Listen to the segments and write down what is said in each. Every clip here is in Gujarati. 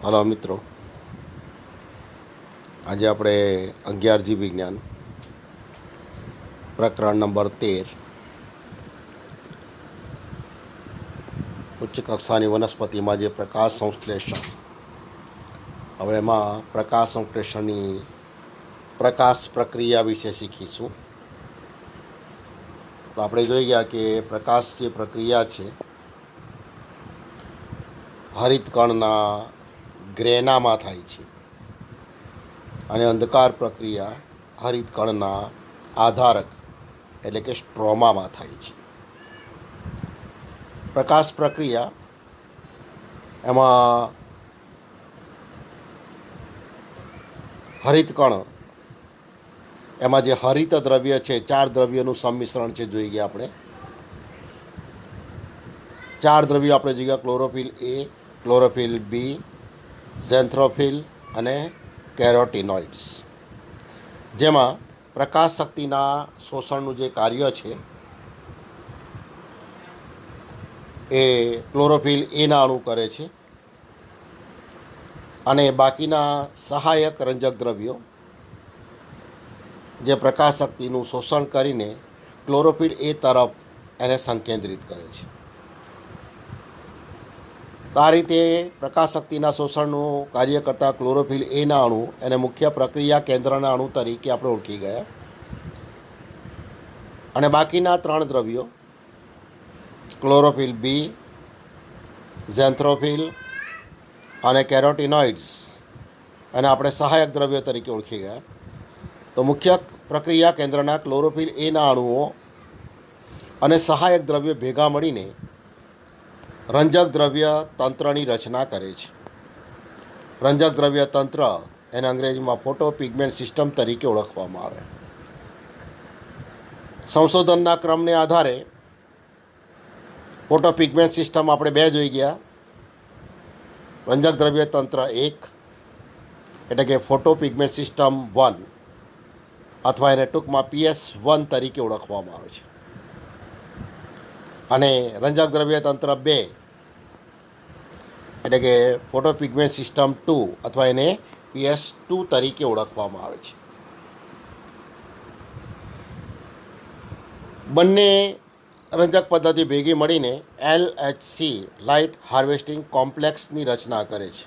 હલો મિત્રો, આજે આપણે 11જી વિજ્ઞાન પ્રકરણ નંબર 13 ઉચ્ચ કક્ષાની વનસ્પતિમાં જે પ્રકાશ સંશ્લેષણ, હવે એમાં પ્રકાશ સંશ્લેષણની પ્રકાશ પ્રક્રિયા વિશે શીખીશું. તો આપણે જોઈ ગયા કે પ્રકાશ જે પ્રક્રિયા છે હરિતકણના ગ્રેનામાં થાય છે અને અંધકાર પ્રક્રિયા હરિતકણના આધારક એટલે કે સ્ટ્રોમામાં થાય છે. પ્રકાશ પ્રક્રિયા એમાં હરિતકણ એમાં જે હરિત દ્રવ્ય છે, 4 દ્રવ્યોનું સંમિશ્રણ છે. જોઈ ગયા આપણે 4 દ્રવ્યો આપણે જોઈ ગયા: ક્લોરોફિલ એ, ક્લોરોફિલ બી, ઝેન્થ્રોફિલ અને કેરોટીનોઇડ્સ. જેમાં પ્રકાશ શક્તિના શોષણનું જે કાર્ય છે એ ક્લોરોફિલ એના અણુ કરે છે અને બાકીના સહાયક રંજક દ્રવ્યો જે પ્રકાશ શક્તિનું શોષણ કરીને ક્લોરોફિલ એ તરફ એને સંકેન્દ્રિત કરે છે. તો આ રીતે પ્રકાશ શક્તિના શોષણનું કાર્ય કરતા ક્લોરોફિલ એના અણુ એને મુખ્ય પ્રક્રિયા કેન્દ્રના અણુ તરીકે આપણે ઓળખી ગયા. અને બાકીના 3 દ્રવ્યો ક્લોરોફિલ બી, ઝેન્થ્રોફિલ અને કેરોટીનોઇડ્સ અને આપણે સહાયક દ્રવ્યો તરીકે ઓળખી ગયા. તો મુખ્ય પ્રક્રિયા કેન્દ્રના ક્લોરોફિલ એના અણુઓ અને સહાયક દ્રવ્યો ભેગા મળીને રંજક દ્રવ્ય તંત્રની રચના કરે છે. રંજક દ્રવ્ય તંત્ર એને અંગ્રેજીમાં ફોટો પિગમેન્ટ સિસ્ટમ તરીકે ઓળખવામાં આવે. સંશોધનના ક્રમને આધારે ફોટો પિગમેન્ટ સિસ્ટમ આપણે 2 જોઈ ગયા: રંજક દ્રવ્ય તંત્ર 1 એટલે કે ફોટો પિગમેન્ટ સિસ્ટમ 1 અથવા એને ટૂંકમાં PS1 તરીકે ઓળખવામાં આવે છે, અને રંજક દ્રવ્ય તંત્ર 2 એટલે કે ફોટો પિગમેન્ટ સિસ્ટમ 2 અથવા એને PS2 તરીકે ઓળખવામાં આવે છે. બંને રંજક પદ્ધતિ ભેગી મળીને LHC લાઇટ હાર્વેસ્ટિંગ કોમ્પ્લેક્સની રચના કરે છે.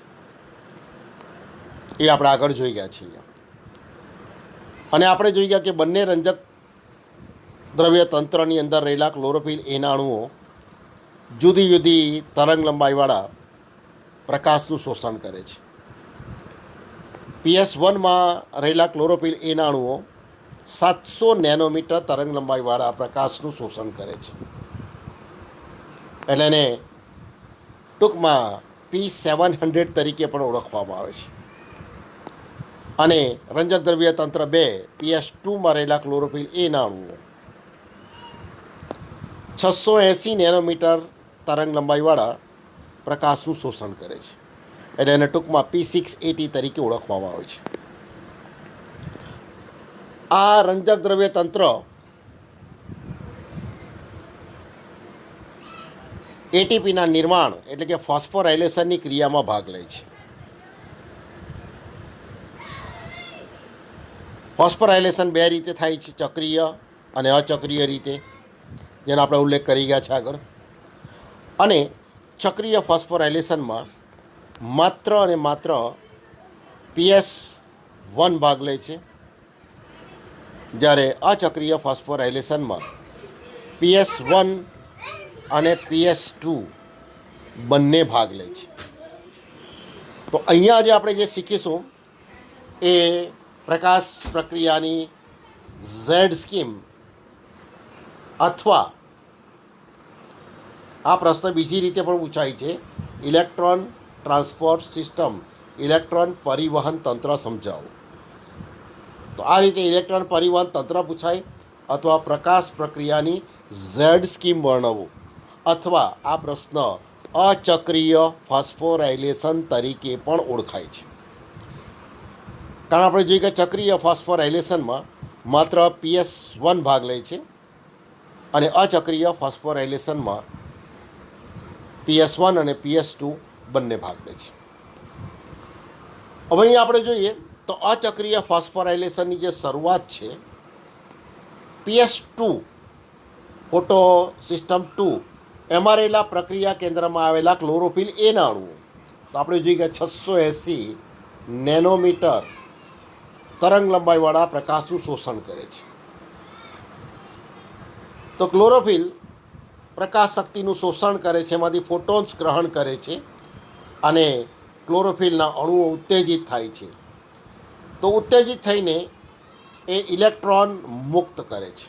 એ આપણે આગળ જોઈ ગયા છીએ. અને આપણે જોઈ ગયા કે બંને રંજક દ્રવ્ય તંત્રની અંદર રહેલા ક્લોરોફિલ એના અણુઓ જુદી જુદી તરંગ લંબાઈવાળા પ્રકાશનું શોષણ કરે છે. PS1માં રહેલા ક્લોરોફિલ એના અણુઓ 700 નેનોમીટર તરંગ લંબાઈવાળા પ્રકાશનું શોષણ કરે છે. એટલે એને ટૂંકમાં P700 તરીકે પણ ઓળખવામાં આવે છે. અને રંજક દ્રવ્ય તંત્ર 2 PS2માં રહેલા ક્લોરોફિલ એના અણુઓ 680 નેનોમીટર તરંગ લંબાઈવાળા પ્રકાશનું શોષણ કરે છે. એટલે એને ટૂંકમાં P680 તરીકે ઓળખવામાં આવે છે. આ રંજક દ્રવ્ય તંત્ર એટીપીના નિર્માણ એટલે કે ફોસ્ફોરાયલેશનની ક્રિયામાં ભાગ લે છે. ફોસ્ફોરાયલેશન 2 રીતે થાય છે: ચક્રીય અને અચક્રીય રીતે, જેનો આપણે ઉલ્લેખ કરી ગયા છે આગળ. અને ચક્રીય ફોસ્ફોરાયલેશનમાં માત્ર અને માત્ર PS1 ભાગ લે છે, જ્યારે અચક્રીય ફોસ્ફોરાયલેશનમાં PS1 અને PS2 બંને ભાગ લે છે. તો અહીંયા જે આપણે જે શીખીશું એ પ્રકાશ પ્રક્રિયાની ઝેડ સ્કીમ, અથવા આ પ્રશ્ન બીજી રીતે પણ પૂછાય છે: ઇલેક્ટ્રોન ટ્રાન્સપોર્ટ સિસ્ટમ, ઇલેક્ટ્રોન પરિવહન તંત્ર સમજાવો. તો આ રીતે ઇલેક્ટ્રોન પરિવહન તંત્ર પૂછાય, અથવા પ્રકાશ પ્રક્રિયાની ઝેડ સ્કીમ વર્ણવો, અથવા આ પ્રશ્ન અચક્રીય ફોસ્ફોરાયલેશન તરીકે પણ ઓળખાય છે. કારણ આપણે જોઈએ કે ચક્રીય ફોસ્ફોરાયલેશનમાં માત્ર PS1 ભાગ લે છે અને અચક્રીય ફોસ્ફોરાયલેશનમાં PS1 અને PS2 બંને ભાગ લે છે. હવે અહીં આપણે જોઈએ તો અચક્રીય ફોસ્ફોરાયલેશનની જે શરૂઆત છે PS2 ફોટો સિસ્ટમ 2 એમાં રહેલા પ્રક્રિયા કેન્દ્રમાં આવેલા ક્લોરોફિલ એના અણુઓ, તો આપણે જોઈએ કે 680 નેનોમીટર તરંગ લંબાઈવાળા પ્રકાશનું શોષણ કરે છે. તો ક્લોરોફિલ પ્રકાશ શક્તિનું શોષણ કરે છે, એમાંથી ફોટોન્સ ગ્રહણ કરે છે અને ક્લોરોફિલના અણુઓ ઉત્તેજિત થાય છે. તો ઉત્તેજિત થઈને એ ઇલેક્ટ્રોન મુક્ત કરે છે.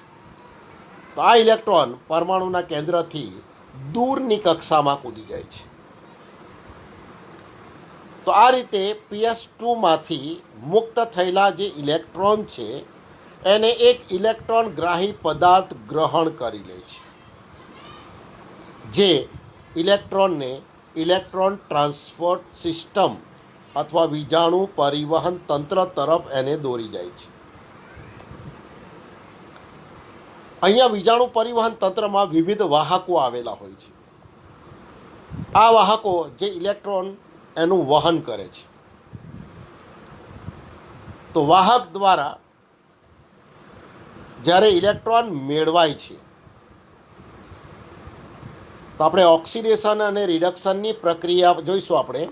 તો આ ઇલેક્ટ્રોન પરમાણુના કેન્દ્રથી દૂરની કક્ષામાં કૂદી જાય છે. તો આ રીતે PS2માંથી મુક્ત થયેલા જે ઇલેક્ટ્રોન છે એને એક ઇલેક્ટ્રોનગ્રાહી પદાર્થ ગ્રહણ કરી લે છે, જે ઇલેક્ટ્રોનને ઇલેક્ટ્રોન ટ્રાન્સપોર્ટ સિસ્ટમ અથવા વીજાણુ પરિવહન તંત્ર તરફ એને દોરી જાય છે. અહીંયા વીજાણુ પરિવહન તંત્રમાં વિવિધ વાહકો આવેલા હોય છે. આ વાહકો જે ઇલેક્ટ્રોન એનું વહન કરે છે. તો વાહક દ્વારા જ્યારે ઇલેક્ટ્રોન મેળવાય છે તો આપણે ઓક્સિડેશન અને રિડક્શનની પ્રક્રિયા જોઈશું. આપણે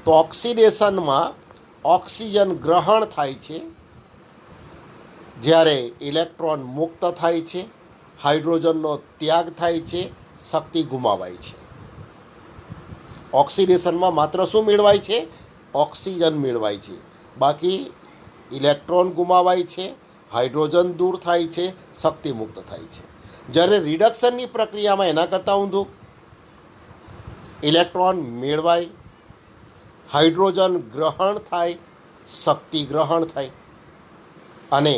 તો ઓક્સિડેશનમાં ઓક્સિજન ગ્રહણ થાય છે, જ્યારે ઇલેક્ટ્રોન મુક્ત થાય છે, હાઇડ્રોજનનો ત્યાગ થાય છે, શક્તિ ગુમાવાય છે. ઓક્સિડેશનમાં માત્ર શું મેળવાય છે? ઓક્સિજન મેળવાય છે, બાકી ઇલેક્ટ્રોન ગુમાવાય છે, હાઇડ્રોજન દૂર થાય છે, શક્તિ મુક્ત થાય છે. જ્યારે રિડક્શનની પ્રક્રિયામાં એના કરતાં ઊંધું, ઇલેક્ટ્રોન મેળવાય, હાઇડ્રોજન ગ્રહણ થાય, શક્તિ ગ્રહણ થાય અને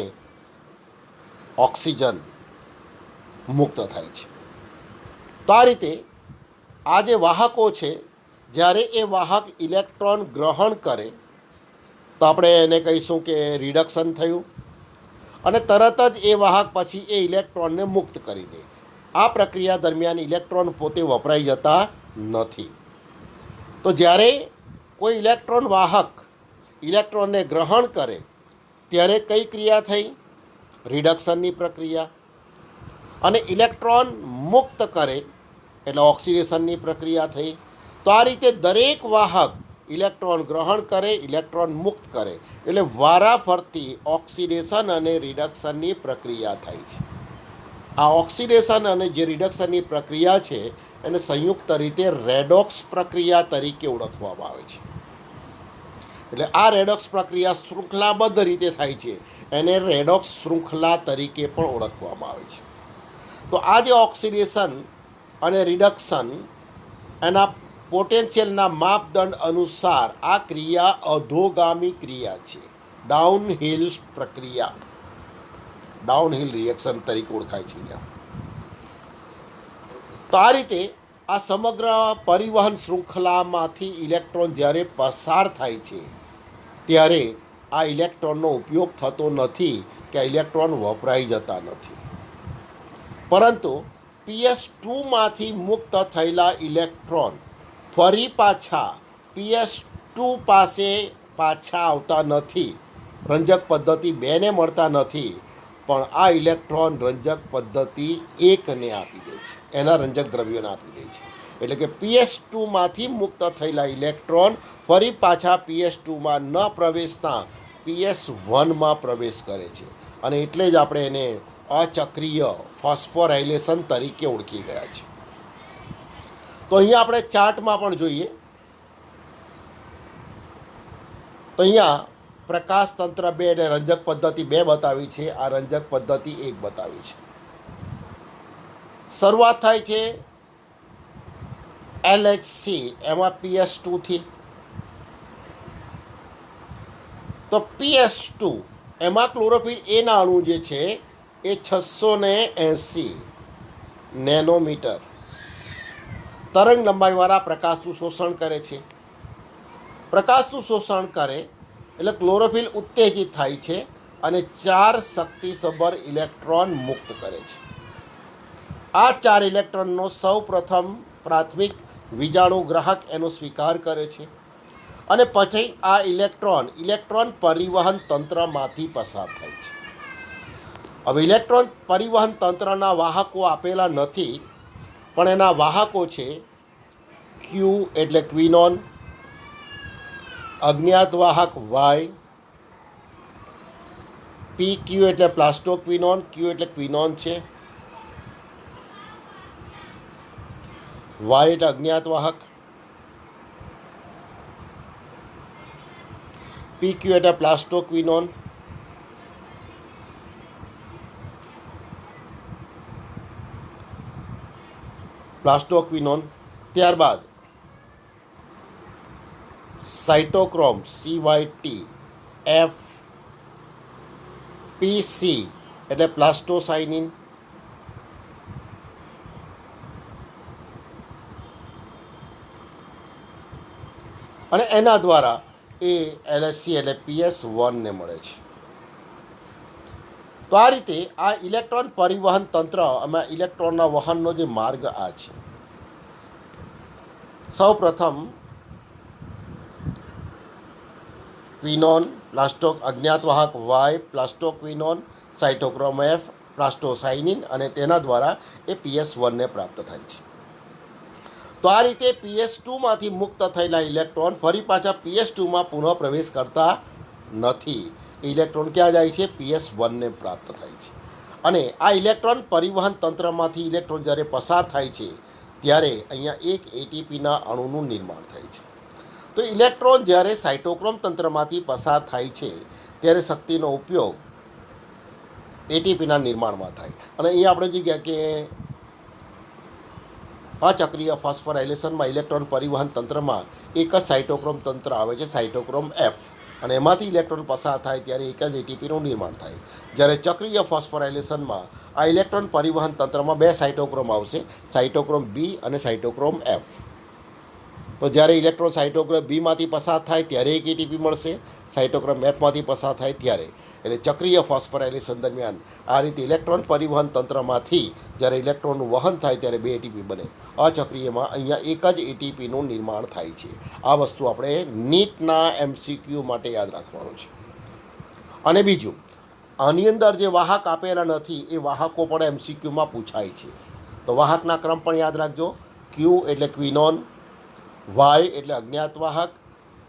ઓક્સિજન મુક્ત થાય છે. તો આ રીતે આ જે વાહકો છે, જ્યારે એ વાહક ઇલેક્ટ્રોન ગ્રહણ કરે તો આપણે એને કહીશું કે રિડક્શન થયું, અને તરત જ એ વાહક પછી એ ઇલેક્ટ્રોનને મુક્ત કરી દે. આ પ્રક્રિયા દરમિયાન ઇલેક્ટ્રોન પોતે વપરાઈ જતા નથી. તો જ્યારે કોઈ ઇલેક્ટ્રોન વાહક ઇલેક્ટ્રોનને ગ્રહણ કરે ત્યારે કઈ ક્રિયા થઈ? રિડક્શનની પ્રક્રિયા. અને ઇલેક્ટ્રોન મુક્ત કરે એટલે ઓક્સિડેશનની પ્રક્રિયા થઈ. તો આ રીતે દરેક વાહક ઇલેક્ટ્રોન ગ્રહણ કરે, ઇલેક્ટ્રોન મુક્ત કરે, એટલે વારાફરતી ઓક્સિડેશન અને રિડક્શનની પ્રક્રિયા થાય છે. આ ઓક્સિડેશન અને જે રિડક્શનની પ્રક્રિયા છે એને સંયુક્ત રીતે રેડોક્સ પ્રક્રિયા તરીકે ઓળખવામાં આવે છે. એટલે આ રેડોક્સ પ્રક્રિયા શૃંખલાબદ્ધ રીતે થાય છે, એને રેડોક્સ શૃંખલા તરીકે પણ ઓળખવામાં આવે છે. તો આ જે ઓક્સિડેશન અને રિડક્શન એના પોટેન્શિયલના માપદંડ અનુસાર આ ક્રિયા અધોગામી ક્રિયા છે, ડાઉનહિલ પ્રક્રિયા, ડાઉનહિલ રિએક્શન તરીકે ઓળખાય છે અહીંયા. તો આ રીતે આ સમગ્ર પરિવહન શૃંખલામાંથી ઇલેક્ટ્રોન જ્યારે પસાર થાય છે ત્યારે આ ઇલેક્ટ્રોનનો ઉપયોગ થતો નથી કે ઇલેક્ટ્રોન વપરાઈ જતા નથી, પરંતુ PS2માંથી મુક્ત થયેલા ઇલેક્ટ્રોન ફરી પાછા PS2 પાસે પાછા આવતા નથી, રંજક પદ્ધતિ 2ને મળતા નથી, પણ આ ઇલેક્ટ્રોન રંજક પદ્ધતિ 1ને આપી દે છે, એના રંજક દ્રવ્યોને આપી દે છે. એટલે કે PS2માંથી મુક્ત થયેલા ઇલેક્ટ્રોન ફરી પાછા PS2માં ન પ્રવેશતા PS1માં પ્રવેશ કરે છે, અને એટલે જ આપણે એને અચક્રીય ફોસ્ફોરાયલેશન તરીકે ઓળખી ગયા છે. તો અહીંયા આપણે ચાર્ટમાં પણ જોઈએ તો અહીંયા પ્રકાશ તંત્ર 2 અને રંજક પદ્ધતિ 2 બતાવી છે, આ રંજક પદ્ધતિ 1 બતાવી છે. શરૂઆત થાય છે LHC એમાં PS2થી. તો PS2 એમાં ક્લોરોફિલ એના અણુ જે છે એ 680 નેનોમીટર તરંગ લંબાઈવાળા પ્રકાશનું શોષણ કરે છે. પ્રકાશનું શોષણ કરે એટલે ક્લોરોફિલ ઉત્તેજિત થાય છે અને 4 શક્તિસભર ઇલેક્ટ્રોન મુક્ત કરે છે. આ 4 ઇલેક્ટ્રોનનો સૌ પ્રથમ પ્રાથમિક વીજાણુ ગ્રાહક એનો સ્વીકાર કરે છે અને પછી આ ઇલેક્ટ્રોન પરિવહન તંત્રમાંથી પસાર થાય છે. હવે ઇલેક્ટ્રોન પરિવહન તંત્રના વાહકો આપેલા નથી, પણ એના વાહકો છે ક્યુ એટલે ક્વિનોન, અજ્ઞાત વાહક વાય, પી ક્યુ એટલે પ્લાસ્ટોક્વિનોન, ક્યુ એટલે ક્વિનોન છે, વાય એટલે અજ્ઞાત વાહક, પી ક્યુ એટલે પ્લાસ્ટોક્વિનોન, ત્યારબાદ સાઇટોક્રોમ CYT, એફ PC એટલે પ્લાસ્ટોસાઇનિન, અને એના દ્વારા એ LHC એટલે PS1 ને મળે છે. તો આ રીતે આ ઇલેક્ટ્રોન પરિવહન તંત્ર અને ઇલેક્ટ્રોનના વહનનો જે માર્ગ આ છે. સૌ પ્રથમ ક્વિનોન, અજ્ઞાત વાહક વાય, પ્લાસ્ટોક્વિનોન, સાઇટોક્રોમ એફ, પ્લાસ્ટોસાઇનિન, અને તેના દ્વારા એ PS1 ને પ્રાપ્ત થાય છે. તો આ રીતે PS2માંથી મુક્ત થયેલા ઇલેક્ટ્રોન ફરી પાછા PS2માં પુનઃ પ્રવેશ કરતા નથી. ઇલેક્ટ્રોન ક્યાં જાય છે? PS1 ને પ્રાપ્ત થાય છે. અને આ ઇલેક્ટ્રોન પરિવહન તંત્રમાંથી ઇલેક્ટ્રોન જ્યારે પસાર થાય છે ત્યારે અહીંયા એક ATPના અણુનું નિર્માણ થાય છે. તો ઇલેક્ટ્રોન જ્યારે સાઇટોક્રોમ તંત્રમાંથી પસાર થાય છે ત્યારે શક્તિનો ઉપયોગ ATPના નિર્માણમાં થાય. અને અહીંયા આપણે જોઈ ગયા કે અચક્રીય ફોસ્ફોરાયલેશનમાં ઇલેક્ટ્રોન પરિવહન તંત્રમાં એક જ સાઇટોક્રોમ તંત્ર આવે છે, સાઇટોક્રોમ એફ, અને એમાંથી ઇલેક્ટ્રોન પસાર થાય ત્યારે એક જ ATPનું નિર્માણ થાય. જ્યારે ચક્રીય ફોસ્ફોરાયલેશનમાં આ ઇલેક્ટ્રોન પરિવહન તંત્રમાં બે સાઇટોક્રોમ આવશે, સાઇટોક્રોમ બી અને સાઇટોક્રોમ એફ. તો જ્યારે ઇલેક્ટ્રોન સાઇટોક્રોમ બીમાંથી પસાર થાય ત્યારે એક ATP મળશે, સાઇટોક્રોમ એફમાંથી પસાર થાય ત્યારે. એટલે ચક્રીય ફોસ્ફોરાયલેશન દરમિયાન આ રીતે ઇલેક્ટ્રોન પરિવહન તંત્રમાંથી જ્યારે ઇલેક્ટ્રોનનું વહન થાય ત્યારે બે ATP બને. અચક્રીયમાં અહીંયા એક જ ATPનું નિર્માણ થાય છે. આ વસ્તુ આપણે નીટના MCQ માટે યાદ રાખવાનું છે. અને બીજું, આની અંદર જે વાહક આપેલા નથી એ વાહકો પણ MCQમાં પૂછાય છે. તો વાહકના ક્રમ પણ યાદ રાખજો. ક્યુ એટલે ક્વિનોન, વાય એટલે અજ્ઞાત વાહક,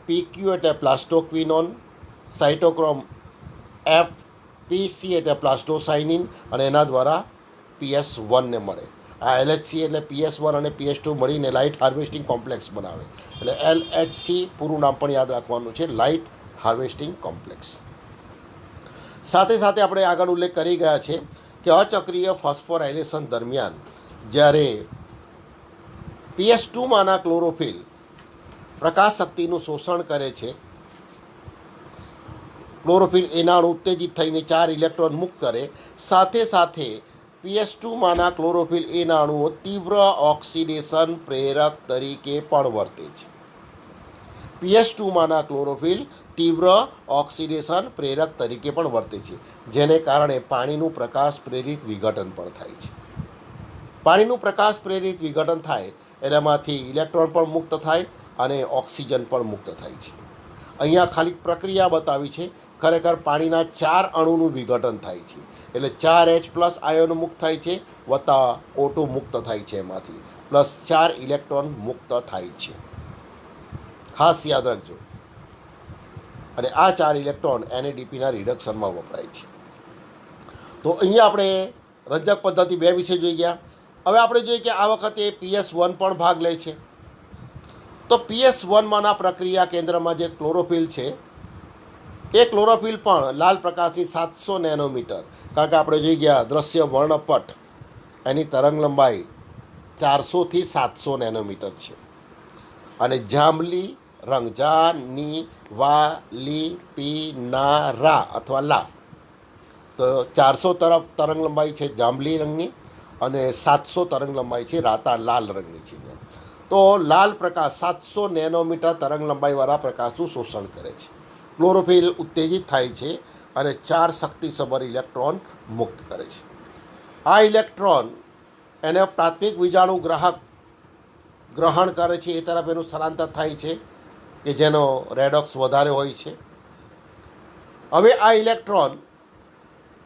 PQ એટલે પ્લાસ્ટોક્વિનોન, સાઇટોક્રોમ એફ, PC એટલે પ્લાસ્ટોસાઇનિન, અને એના દ્વારા PS1 ને મળે. આ LHC એટલે PS1 અને PS2 મળીને લાઇટ હાર્વેસ્ટિંગ કોમ્પ્લેક્સ બનાવે. એટલે LHC પૂરું નામ પણ યાદ રાખવાનું છે, લાઇટ હાર્વેસ્ટિંગ કોમ્પ્લેક્સ. સાથે સાથે આપણે આગળ ઉલ્લેખ કરી ગયા છે કે અચક્રીય ફોસ્ફોરાયલેશન દરમિયાન જ્યારે PS2માંના ક્લોરોફિલ પ્રકાશ શક્તિનું શોષણ કરે છે, ક્લોરોફિલ એના અણુ ઉત્તેજિત થઈને 4 ઇલેક્ટ્રોન મુક્ત કરે, સાથે સાથે PS2માંના ક્લોરોફિલ એના અણુઓ તીવ્ર ઓક્સિડેશન પ્રેરક તરીકે પણ વર્તે છે. PS2માંના ક્લોરોફિલ તીવ્ર ઓક્સિડેશન પ્રેરક તરીકે પણ વર્તે છે, જેને કારણે પાણીનું પ્રકાશ પ્રેરિત વિઘટન પણ થાય છે. પાણીનું પ્રકાશ પ્રેરિત વિઘટન થાય એનામાંથી ઇલેક્ટ્રોન પણ મુક્ત થાય અને ઓક્સિજન પણ મુક્ત થાય છે. અહીંયા ખાલી પ્રક્રિયા બતાવી છે, ખરેખર પાણીના 4 અણુનું વિઘટન થાય છે. એટલે 4H+ આયન મુક્ત થાય છે, વત્તા O2 મુક્ત થાય છે, એમાંથી પ્લસ 4 ઇલેક્ટ્રોન મુક્ત થાય છે. ખાસ યાદ રાખજો. અને આ 4 ઇલેક્ટ્રોન NADPના રિડક્શનમાં વપરાય છે. તો અહીંયા આપણે રજક પદ્ધતિ 2 વિશે જોઈ ગયા. હવે આપણે જોઈએ કે આ વખતે PS1 પણ ભાગ લે છે. તો PS1માંના પ્રક્રિયા કેન્દ્રમાં જે ક્લોરોફિલ છે એ ક્લોરોફિલ પણ લાલ પ્રકાશની 700 નેનોમીટર, કારણ કે આપણે જોઈ ગયા દ્રશ્ય વર્ણપટ એની તરંગ લંબાઈ 400 થી 700 નેનોમીટર છે. અને જાંબલી રંગ, જા ની વા લી પી ના રા અથવા લા, તો 400 તરફ તરંગ લંબાઈ છે જાંબલી રંગની, અને 700 તરંગ લંબાઈ છે રાતા લાલ રંગની છે. તો લાલ પ્રકાશ 700 નેનોમીટર તરંગ લંબાઈવાળા પ્રકાશનું શોષણ કરે છે. ક્લોરોફિલ ઉત્તેજિત થાય છે અને 4 શક્તિસભર ઇલેક્ટ્રોન મુક્ત કરે છે. આ ઇલેક્ટ્રોન એને પ્રાથમિક વીજાણુ ગ્રાહક ગ્રહણ કરે છે, એ તરફ એનું સ્થળાંતર થાય છે. કે જેનો રેડોક્સ વધારે હોય છે. હવે આ ઇલેક્ટ્રોન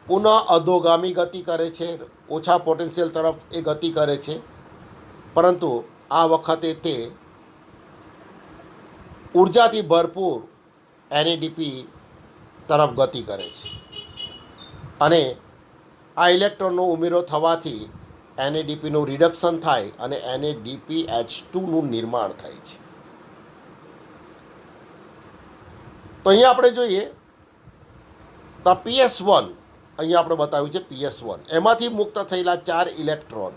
પુનઃ અધોગામી ગતિ કરે છે, ઓછા પોટેન્શિયલ તરફ એ ગતિ કરે છે, પરંતુ આ વખતે તે ઉર્જાથી ભરપૂર એનએડીપી તરફ ગતિ કરે છે અને આ ઇલેક્ટ્રોનનો ઉમેરો થવાથી એનએડીપીનું રિડક્શન થાય અને NaDPH2નું નિર્માણ થાય છે. તો અહીંયા આપણે જોઈએ તો PS1 અહીંયા આપણે બતાવ્યું છે PS1 એમાંથી મુક્ત થયેલા 4 ઇલેક્ટ્રોન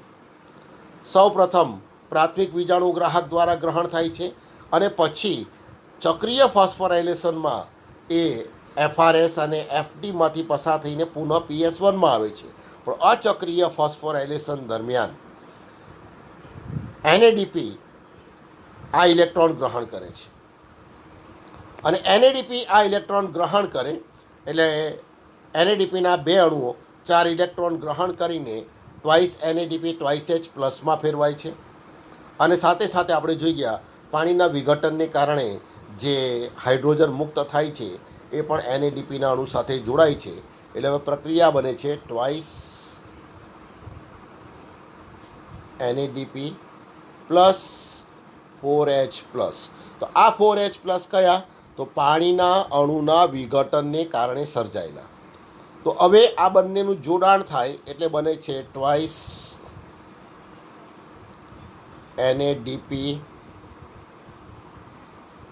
સૌપ્રથમ પ્રાથમિક વીજાણુગ્રાહક દ્વારા ગ્રહણ થાય છે અને પછી ચક્રીય ફોસ્ફોરાયલેશનમાં એ FRS અને FDમાંથી પસાર થઈને પુનઃ PS1માં આવે છે. પણ અચક્રીય ફોસ્ફોરાયલેશન દરમિયાન NADP આ ઇલેક્ટ્રોન ગ્રહણ કરે છે અને NADP આ ઇલેક્ટ્રોન ગ્રહણ કરે એટલે NADPના 2 અણુઓ 4 ઇલેક્ટ્રોન ગ્રહણ કરીને ટ્વાઇસ NADP ટ્વાઇસ H પ્લસમાં ફેરવાય છે અને સાથે સાથે આપણે જોઈ ગયા પાણીના વિઘટનને કારણે જે હાઇડ્રોજન મુક્ત થાય છે એ પણ NADPના અણુ સાથે જોડાય છે. એટલે હવે પ્રક્રિયા બને છે twice NADP plus 4H plus. તો આ 4H પ્લસ કયા? તો પાણીના અણુના વિઘટનને કારણે સર્જાયેલા. તો હવે આ બંનેનું જોડાણ થાય એટલે બને છે twice NADP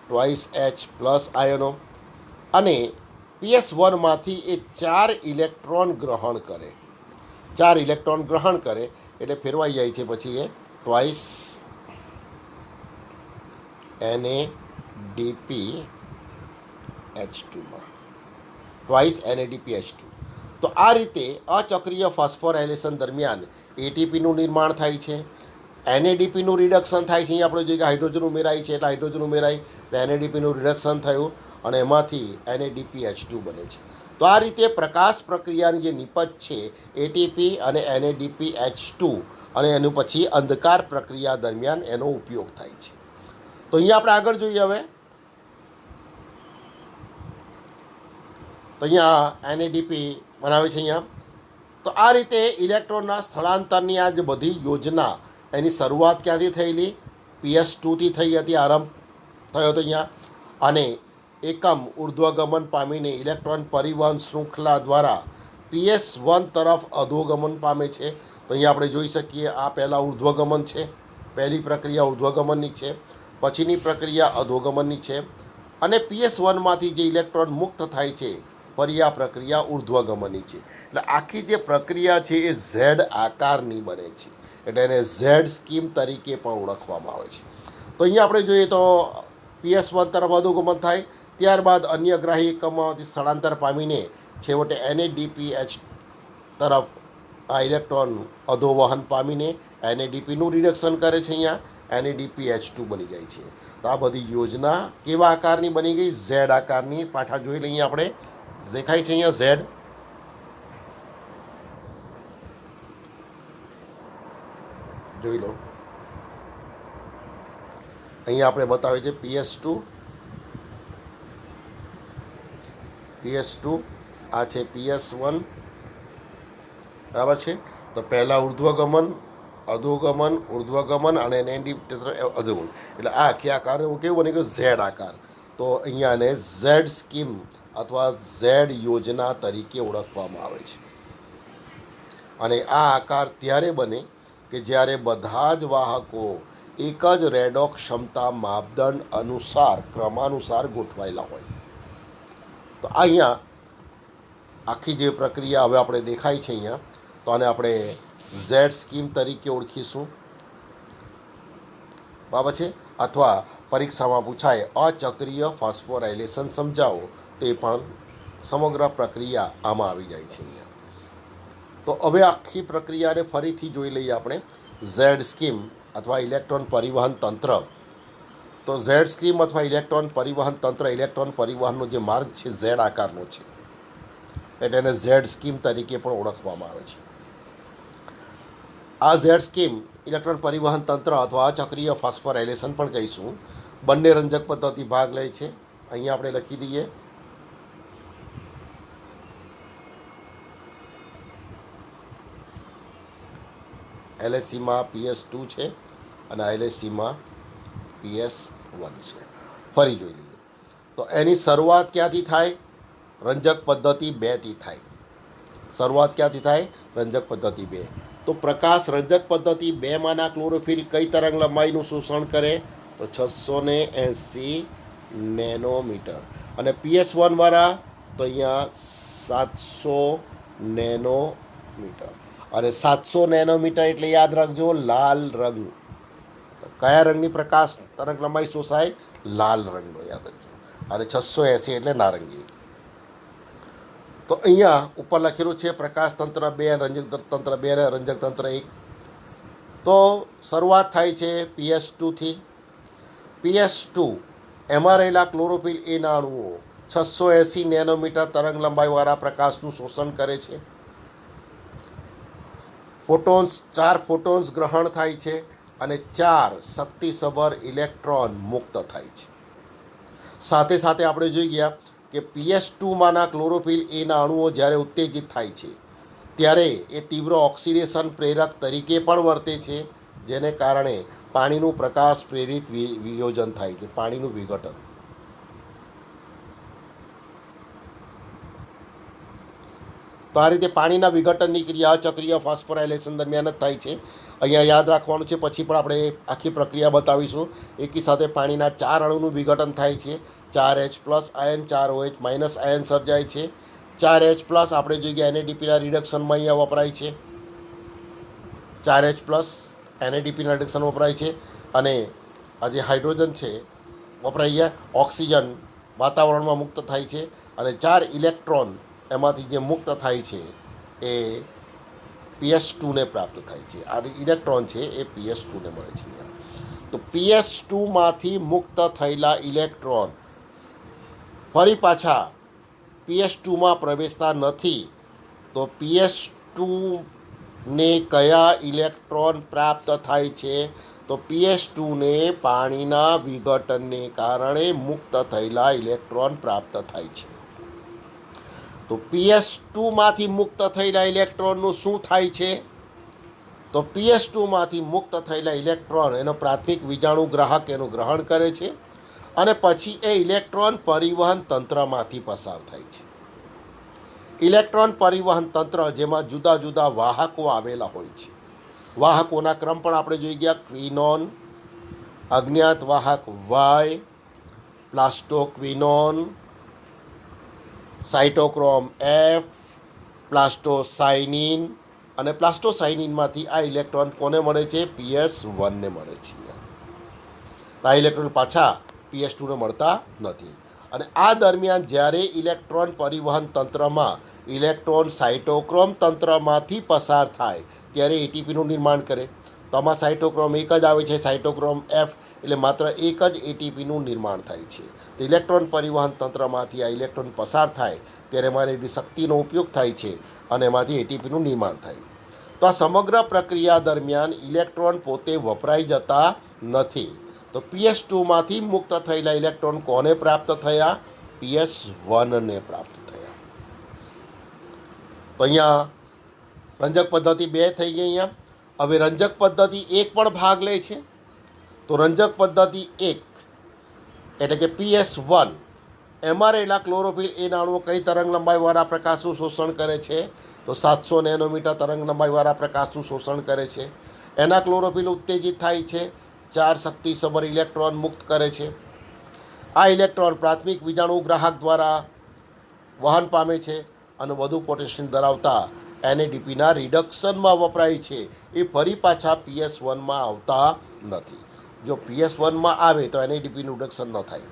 twice H plus આયનો અને PS1માંથી એ 4 ઇલેક્ટ્રોન ગ્રહણ કરે. 4 ઇલેક્ટ્રોન ગ્રહણ કરે એટલે ફેરવાઈ જાય છે પછી એ ટ્વાઇસ NADPH2માં ટ્વાઇસ NADPH2. તો આ રીતે અચક્રીય ફોસ્ફોરાયલેશન દરમિયાન ATPનું નિર્માણ થાય છે, NADPનું રિડક્શન થાય છે. અહીં આપણે જોઈએ કે હાઇડ્રોજન ઉમેરાય છે એટલે હાઇડ્રોજન ઉમેરાય એટલે NADPનું રિડક્શન થયું અને એમાંથી NADPH2 બને છે. તો આ રીતે પ્રકાશ પ્રક્રિયાની જે નિપજ છે ATP અને NADPH2 અને એનું પછી અંધકાર પ્રક્રિયા દરમિયાન એનો ઉપયોગ થાય છે. તો અહીંયા આપણે આગળ જોઈએ હવે તો અહીંયા NADP બનાવે છે અહીંયા. તો આ રીતે ઇલેક્ટ્રોનના સ્થળાંતરની આ જે બધી યોજના એની શરૂઆત ક્યાંથી થયેલી? PS2થી થઈ હતી, આરંભ થયો હતો અહીંયા અને એકમ ઉર્ધ્વગમન પામીને ઇલેક્ટ્રોન પરિવહન શૃંખલા દ્વારા PS1 તરફ અધોગમન પામે છે. તો અહીંયા આપણે જોઈ શકીએ આ પહેલાં ઉર્ધ્વગમન છે, પહેલી પ્રક્રિયા ઉર્ધ્વગમનની છે, પછીની પ્રક્રિયા અધોગમનની છે અને PS1માંથી જે ઇલેક્ટ્રોન મુક્ત થાય છે ફરી આ પ્રક્રિયા ઉર્ધ્વગમનની છે. એટલે આખી જે પ્રક્રિયા છે એ ઝેડ આકારની બને છે એટલે એને ઝેડ સ્કીમ તરીકે પણ ઓળખવામાં આવે છે. તો અહીંયા આપણે જોઈએ તો PS1 તરફ અધોગમન થાય, ત્યારબાદ અન્ય ગ્રાહી એકમોમાંથી સ્થળાંતર પામીને છેવટે NADPH તરફ આ ઇલેક્ટ્રોન અધોવહન પામીને NADPનું રિડક્શન કરે છે. અહીંયા NADPH2 બની જાય છે. તો આ બધી યોજના કેવા આકારની બની ગઈ? ઝેડ આકારની. પાછા જોઈ લઈએ આપણે, દેખાય છે અહીંયા ઝેડ. જોઈ લો અહીંયા આપણે બતાવે છે PS2 આ છે PS1 બરાબર છે. તો પહેલાં ઉર્ધ્વગમન, અધોગમન, ઉર્ધ્વગમન અને અધોગમન એટલે આ આખી આકાર કેવું બની ગયું? ઝેડ આકાર. તો અહીંયા એને ઝેડ સ્કીમ અથવા ઝેડ યોજના તરીકે ઓળખવામાં આવે છે અને આ આકાર ત્યારે બને કે જ્યારે બધા જ વાહકો એક જ રેડોક્સ ક્ષમતા માપદંડ અનુસાર ક્રમાનુસાર ગોઠવાયેલા હોય. તો અહીંયા આખી જે પ્રક્રિયા હવે આપણે દેખાય છે અહીંયા, તો આને આપણે ઝેડ સ્કીમ તરીકે ઓળખીશું બરાબર છે. અથવા પરીક્ષામાં પૂછાય અચક્રીય ફોસ્ફોરાયલેશન સમજાવો તો એ પણ સમગ્ર પ્રક્રિયા આમાં આવી જાય છે અહીંયા. તો હવે આખી પ્રક્રિયાને ફરીથી જોઈ લઈએ આપણે. ઝેડ સ્કીમ અથવા ઇલેક્ટ્રોન પરિવહન તંત્ર. તો ઝેડ સ્કીમ અથવા ઇલેક્ટ્રોન પરિવહન તંત્ર, ઇલેક્ટ્રોન પરિવહનનો જે માર્ગ છે ઝેડ આકારનો છે એટલે એને ઝેડ સ્કીમ તરીકે પણ ઓળખવામાં આવે છે. આ ઝેડ સ્કીમ ઇલેક્ટ્રોન પરિવહન તંત્ર અથવા અચક્રીય ફોસ્ફોરાયલેશન પણ કહીશું. બંને રંજક પદ્ધતિ ભાગ લે છે. અહીંયા આપણે લખી દઈએ LHCમાં PS2 છે અને LHCમાં PS1 છે. ફરી જોઈ લઈએ તો એની શરૂઆત ક્યાંથી થાય? રંજક પદ્ધતિ 2થી થાય. શરૂઆત ક્યાંથી થાય? રંજક પદ્ધતિ 2. તો પ્રકાશ રંજક પદ્ધતિ 2માંના ક્લોરોફિલ કઈ તરંગ લંબાઈનું શોષણ કરે? તો 680 નેનોમીટર. અને PS1 વાળા તો અહીંયા 700 નેનોમીટર. અને 700 નેનોમીટર એટલે યાદ રાખજો લાલ રંગ. કયા રંગની પ્રકાશ તરંગ લંબાઈ શોષાય? લાલ રંગનો યાદ રાખજો. અને 680 એટલે નારંગી. તો અહીંયા ઉપર લખેલું છે પ્રકાશ તંત્ર 2, રંજક તંત્ર 2 અને રંજક તંત્ર 1. તો શરૂઆત થાય છે PS2થી. PS2 એમાં રહેલા ક્લોરોફિલ એના અણુઓ 680 નેનોમીટર તરંગ લંબાઈવાળા પ્રકાશનું શોષણ કરે છે. ફોટોન્સ 4 ફોટોન્સ ગ્રહણ થાય છે અને 4 શક્તિસભર ઇલેક્ટ્રોન મુક્ત થાય છે. સાથે સાથે આપણે જોઈ ગયા કે PS2માંના ક્લોરોફિલ એના અણુઓ જ્યારે ઉત્તેજિત થાય છે ત્યારે એ તીવ્ર ઓક્સિડેશન પ્રેરક તરીકે પણ વર્તે છે, જેને કારણે પાણીનું પ્રકાશ પ્રેરિત વિયોજન થાય છે, પાણીનું વિઘટન. તો આ રીતે પાણીના વિઘટનની ક્રિયા અચક્રીય ફોસ્ફોરાયલેશન દરમિયાન જ થાય છે. અહીંયા યાદ રાખવાનું છે, પછી પણ આપણે આખી પ્રક્રિયા બતાવીશું. એકી સાથે પાણીના 4 અણુનું વિઘટન થાય છે. 4H+ આયન, 4OH- આયન સર્જાય છે. 4H+ આપણે જોઈએ NADPના રિડક્શનમાં અહીંયા વપરાય છે. 4H+ NADPના રિડક્શન વપરાય છે. અને આ જે હાઇડ્રોજન છે વપરાઈ ગયા, ઓક્સિજન વાતાવરણમાં મુક્ત થાય છે. અને 4 ઇલેક્ટ્રોન એમાંથી જે મુક્ત થાય છે એ PS2ને પ્રાપ્ત થાય છે. આ ઇલેક્ટ્રોન છે એ PS2ને મળે છે. તો PS2માંથી મુક્ત થયેલા ઇલેક્ટ્રોન ફરી પાછા PS2માં પ્રવેશતા નથી. તો PS2ને કયા ઇલેક્ટ્રોન પ્રાપ્ત થાય છે? તો PS2ને પાણીના વિઘટનને કારણે મુક્ત થયેલા ઇલેક્ટ્રોન પ્રાપ્ત થાય છે. તો PS2માંથી મુક્ત થયેલા ઇલેક્ટ્રોનનું શું થાય છે? તો PS2માંથી મુક્ત થયેલા ઇલેક્ટ્રોન એનો પ્રાથમિક વીજાણુ ગ્રાહક એનું ગ્રહણ કરે છે અને પછી એ ઇલેક્ટ્રોન પરિવહન તંત્રમાંથી પસાર થાય છે. ઇલેક્ટ્રોન પરિવહન તંત્ર જેમાં જુદા જુદા વાહકો આવેલા હોય છે. વાહકોના ક્રમ પણ આપણે જોઈ ગયા. ક્વિનોન, અજ્ઞાત વાહક Y, પ્લાસ્ટોક્વિનોન, સાઇટોક્રોમ F, પ્લાસ્ટોસાઇનિન. અને પ્લાસ્ટોસાઇનિનમાંથી આ ઇલેક્ટ્રોન કોને મળે છે? PS1ને મળે છે. આ ઇલેક્ટ્રોન પાછા PS2ને મળતા નથી. અને આ દરમિયાન જ્યારે ઇલેક્ટ્રોન પરિવહન તંત્રમાં ઇલેક્ટ્રોન સાઇટોક્રોમ તંત્રમાંથી પસાર થાય ત્યારે ATPનું નિર્માણ કરે. તો આમાં સાઇટોક્રોમ 1 જ આવે છે, સાઇટોક્રોમ F, એટલે માત્ર એક જ ATPનું નિર્માણ થાય છે. તો ઇલેક્ટ્રોન પરિવહન તંત્રમાંથી આ ઇલેક્ટ્રોન પસાર થાય ત્યારે એમાં શક્તિનો ઉપયોગ થાય છે અને એમાંથી ATPનું નિર્માણ થાય. તો આ સમગ્ર પ્રક્રિયા દરમિયાન ઇલેક્ટ્રોન પોતે વપરાઈ જતા નથી. તો PS2માંથી મુક્ત થયેલા ઇલેક્ટ્રોન કોને પ્રાપ્ત થયા? PS1ને પ્રાપ્ત થયા. તો અહીંયા રંજક પદ્ધતિ 2 થઈ ગઈ. અહીંયા હવે રંજક પદ્ધતિ 1 પણ ભાગ લે છે. તો રંજક પદ્ધતિ 1 એટલે કે PS1 એમાં રહેલા ક્લોરોફિલ એના અણુઓ કઈ તરંગ લંબાઈવાળા પ્રકાશનું શોષણ કરે છે? તો 700 નેનોમીટર તરંગ લંબાઈવાળા પ્રકાશનું શોષણ કરે છે. એના ક્લોરોફિલ ઉત્તેજિત થાય છે, 4 શક્તિસભર ઇલેક્ટ્રોન મુક્ત કરે છે. આ ઇલેક્ટ્રોન પ્રાથમિક વીજાણુ ગ્રાહક દ્વારા વહન પામે છે અને વધુ પોટેશિયમ ધરાવતા NADPના રિડક્શનમાં વપરાય છે. એ ફરી પાછા PS1માં આવતા નથી. જો PS1માં આવે તો NADPનું રિડક્શન ન થાય.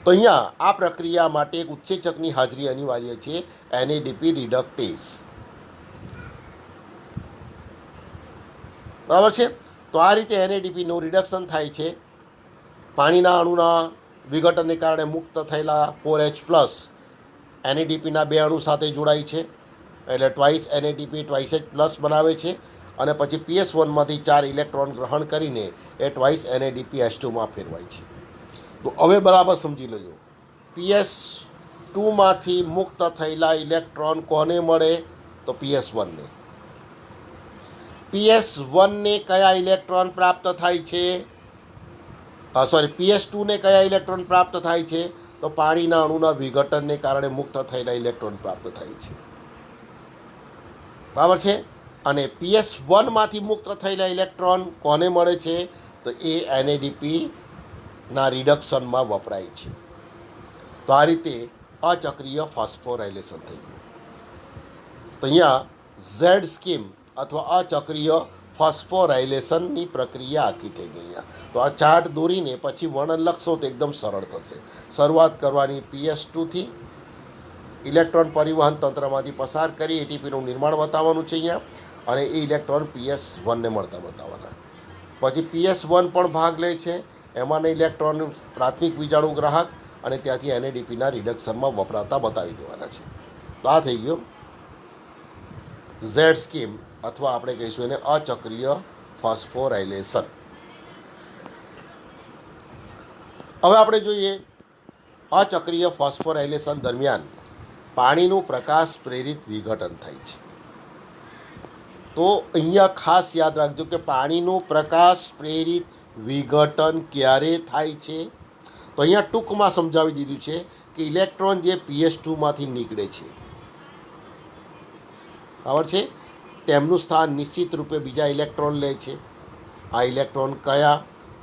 તો અહીંયા આ પ્રક્રિયા માટે એક ઉત્સેચકની હાજરી અનિવાર્ય છે, NADP રિડક્ટેઝ. બરાબર છે? તો આ રીતે NADPનું રિડક્શન થાય છે. પાણીના અણુના વિઘટનને કારણે મુક્ત થયેલા 4H+ NADPના 2 અણુ સાથે જોડાય છે, એટલે ટ્વાઇસ NADP ટ્વાઇસ H+ બનાવે છે. અને પછી PS1માંથી 4 ઇલેક્ટ્રોન ગ્રહણ કરીને એ ટ્વાઇસ NADP H2માં ફેરવાય છે. તો હવે બરાબર સમજી લેજો. પીએસ ટુમાંથી મુક્ત થયેલા ઇલેક્ટ્રોન કોને મળે? તો પીએસ વનને. પીએસ વનને કયા ઇલેક્ટ્રોન પ્રાપ્ત થાય છે? પીએસ ટુને કયા ઇલેક્ટ્રોન પ્રાપ્ત થાય છે? તો પાણીના અણુના વિઘટનને કારણે મુક્ત થયેલા ઇલેક્ટ્રોન પ્રાપ્ત થાય છે. બરાબર છે. અને પીએસ વનમાંથી મુક્ત થયેલા ઇલેક્ટ્રોન કોને મળે છે? તો એ એનએડીપીના રિડક્શનમાં વપરાય છે. તો આ રીતે અચક્રીય ફોસ્ફોરાયલેશન થઈ ગયું. તો અહીંયા ઝેડ સ્કીમ અથવા અચક્રીય ફોસ્ફોરાયલેશનની પ્રક્રિયા આખી થઈ ગઈ. તો આ ચાર્ટ દોરીને પછી વર્ણન લખશો તો એકદમ સરળ થશે. શરૂઆત કરવાની પીએસ ટુથી, ઇલેક્ટ્રોન પરિવહન તંત્રમાંથી પસાર કરી એટીપીનું નિર્માણ બતાવવાનું છે અહીંયા, અને એ ઇલેક્ટ્રોન પીએસ વનને મળતા બતાવવાના. પછી પીએસ વન પણ ભાગ લે છે, એમાંના ઇલેક્ટ્રોન પ્રાથમિક વીજાણુગ્રાહક અને ત્યાંથી એનએડીપીના રિડક્શનમાં વપરાતા બતાવી દેવાના છે. તો આ થઈ ગયો ઝેડ સ્કીમ અથવા આપણે કહીશું એને અચક્રીય ફોસ્ફોરાયલેશન. હવે આપણે જોઈએ અચક્રીય ફોસ્ફોરાયલેશન દરમિયાન પાણીનું પ્રકાશ પ્રેરિત વિઘટન થાય છે. તો અહીંયા ખાસ યાદ રાખજો કે પાણીનું પ્રકાશ પ્રેરિત વિઘટન ક્યારે થાય છે? તો અહીંયા ટૂંકમાં સમજાવી દીધું છે કે ઇલેક્ટ્રોન જે પીએસ ટુમાંથી નીકળે છે, ખબર છે, તેમનું સ્થાન નિશ્ચિત રૂપે બીજા ઇલેક્ટ્રોન લે છે. આ ઇલેક્ટ્રોન કયા?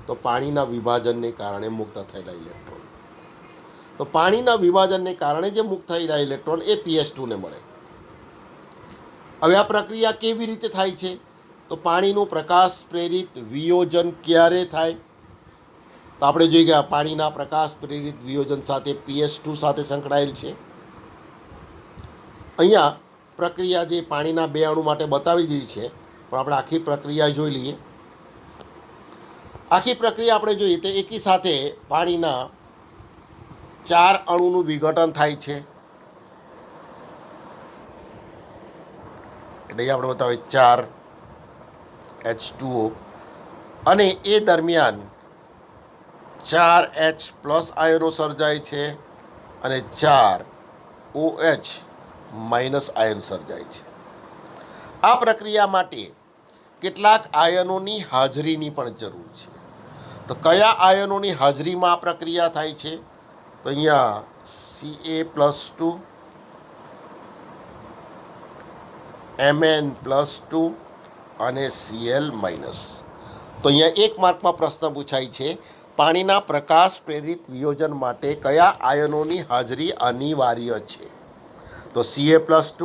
તો પાણીના વિભાજનને કારણે મુક્ત થયેલા ઇલેક્ટ્રોન. તો પાણીના વિભાજનને કારણે જે મુક્ત થયેલા ઇલેક્ટ્રોન એ પીએસ ટુને મળે. હવે આ પ્રક્રિયા કેવી રીતે થાય છે? તો પાણીનું પ્રકાશ પ્રેરિત વિયોજન ક્યારે થાય? તો આપણે જોઈએ કે પાણીના પ્રકાશ પ્રેરિત વિયોજન સાથે પીએસ ટુ સાથે સંકળાયેલ છે. અહીંયા પ્રક્રિયા જે પાણીના બે અણુ માટે બતાવી દીધી છે, પણ આપણે આખી પ્રક્રિયા જોઈ લઈએ. આખી પ્રક્રિયા આપણે જોઈએ તો એકી સાથે પાણીના 4 અણુનું વિઘટન થાય છે. એટલે આપણે બતાવીએ 4H2O, અને એ દરમિયાન 4H+ આયનો સર્જાય છે અને 4OH- આયન સર્જાય છે. આ પ્રક્રિયા માટે કેટલાક આયનોની હાજરીની પણ જરૂર છે. તો કયા આયનોની હાજરીમાં આ પ્રક્રિયા થાય છે? તો અહીંયા Ca+2, Mn+2 અને Cl-. તો અહીંયા એક માર્કમાં પ્રશ્ન પૂછાય છે, પાણીના પ્રકાશ પ્રેરિત વિયોજન માટે કયા આયનોની હાજરી અનિવાર્ય છે? તો Ca+2,